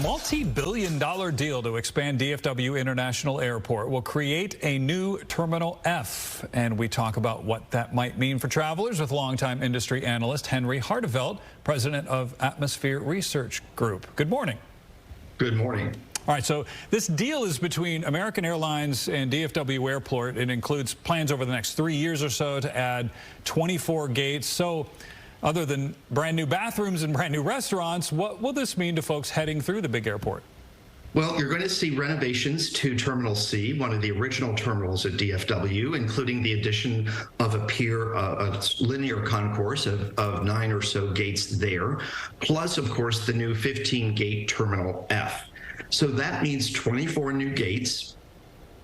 multi-billion-dollar deal to expand DFW International Airport will create a new Terminal F, and we talk about what that might mean for travelers with longtime industry analyst Harteveldt, president of Atmosphere Research Group. Good morning. Good morning. All right, so this deal is between American Airlines and DFW Airport. It includes plans over the next 3 years or so to add 24 gates. So other than brand new bathrooms and brand new restaurants, what will this mean to folks heading through the big airport? Well, you're going to see renovations to Terminal C, one of the original terminals at DFW, including the addition of a pier, a linear concourse of 9 or so gates there, plus, of course, the new 15-gate Terminal F. So that means 24 new gates.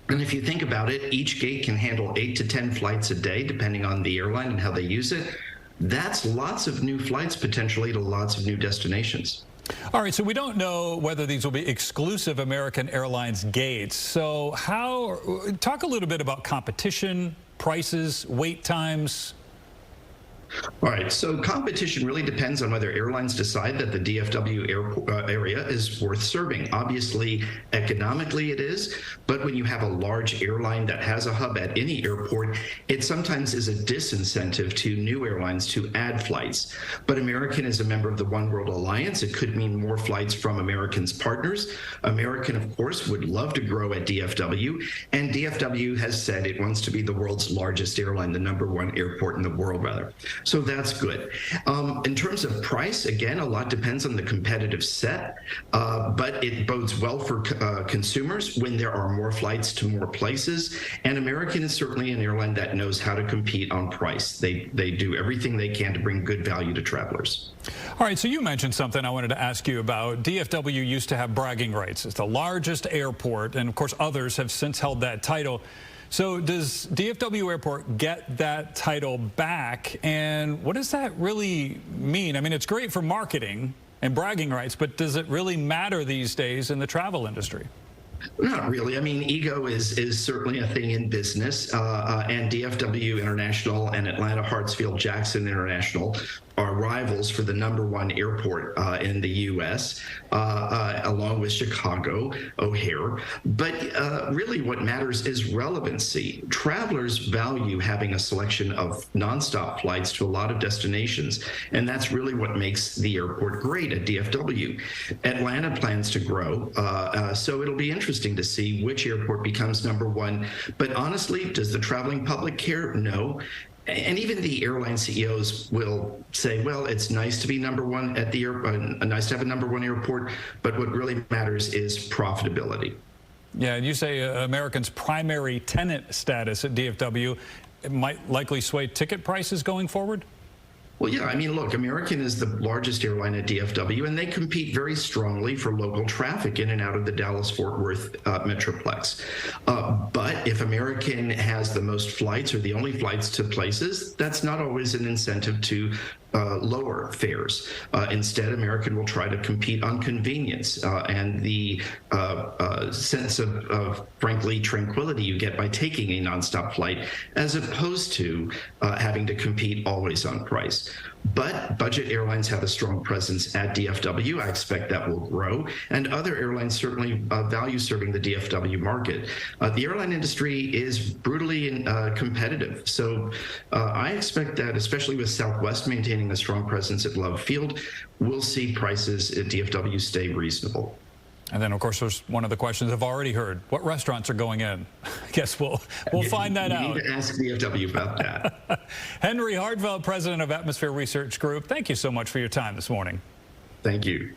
And if you think about it, each gate can handle 8 to 10 flights a day, depending on the airline and how they use it. That's lots of new flights potentially to lots of new destinations. All right, so we don't know whether these will be exclusive American Airlines gates. So talk a little bit about competition, prices, wait times. All right, so competition really depends on whether airlines decide that the DFW area is worth serving. Obviously, economically it is, but when you have a large airline that has a hub at any airport, it sometimes is a disincentive to new airlines to add flights. But American is a member of the One World Alliance. It could mean more flights from American's partners. American, of course, would love to grow at DFW, and DFW has said it wants to be the world's largest airline, the #1 airport in the world, rather. So that's good. In terms of price, again, a lot depends on the competitive set, but it bodes well for consumers when there are more flights to more places. And American is certainly an airline that knows how to compete on price. They do everything they can to bring good value to travelers. All right, so you mentioned something I wanted to ask you about. DFW used to have bragging rights. It's the largest airport, and of course others have since held that title. So does DFW Airport get that title back, and what does that really mean? I mean, it's great for marketing and bragging rights, but does it really matter these days in the travel industry? Not really. I mean, ego is certainly a thing in business, and DFW International and Atlanta Hartsfield Jackson International are rivals for the #1 airport in the U.S., along with Chicago, O'Hare. But really what matters is relevancy. Travelers value having a selection of nonstop flights to a lot of destinations, and that's really what makes the airport great at DFW. Atlanta plans to grow, so it'll be interesting to see which airport becomes #1. But honestly, does the traveling public care? No. And even the airline CEOs will say, well, it's nice to be #1 at the airport, nice to have a #1 airport, but what really matters is profitability. Yeah, and you say American's primary tenant status at DFW might likely sway ticket prices going forward? Well, yeah, I mean, look, American is the largest airline at DFW, and they compete very strongly for local traffic in and out of the Dallas-Fort Worth Metroplex. But if American has the most flights or the only flights to places, that's not always an incentive to lower fares. Instead, American will try to compete on convenience and the sense of, frankly, tranquility you get by taking a nonstop flight, as opposed to having to compete always on price. But budget airlines have a strong presence at DFW. I expect that will grow, and other airlines certainly value serving the DFW market. The airline industry is brutally competitive, so I expect that, especially with Southwest maintaining a strong presence at Love Field, we'll see prices at DFW stay reasonable. And then, of course, there's one of the questions I've already heard. What restaurants are going in? I guess we'll find that out. You need to ask DFW about that. Harteveldt, president of Atmosphere Research Group, thank you so much for your time this morning. Thank you.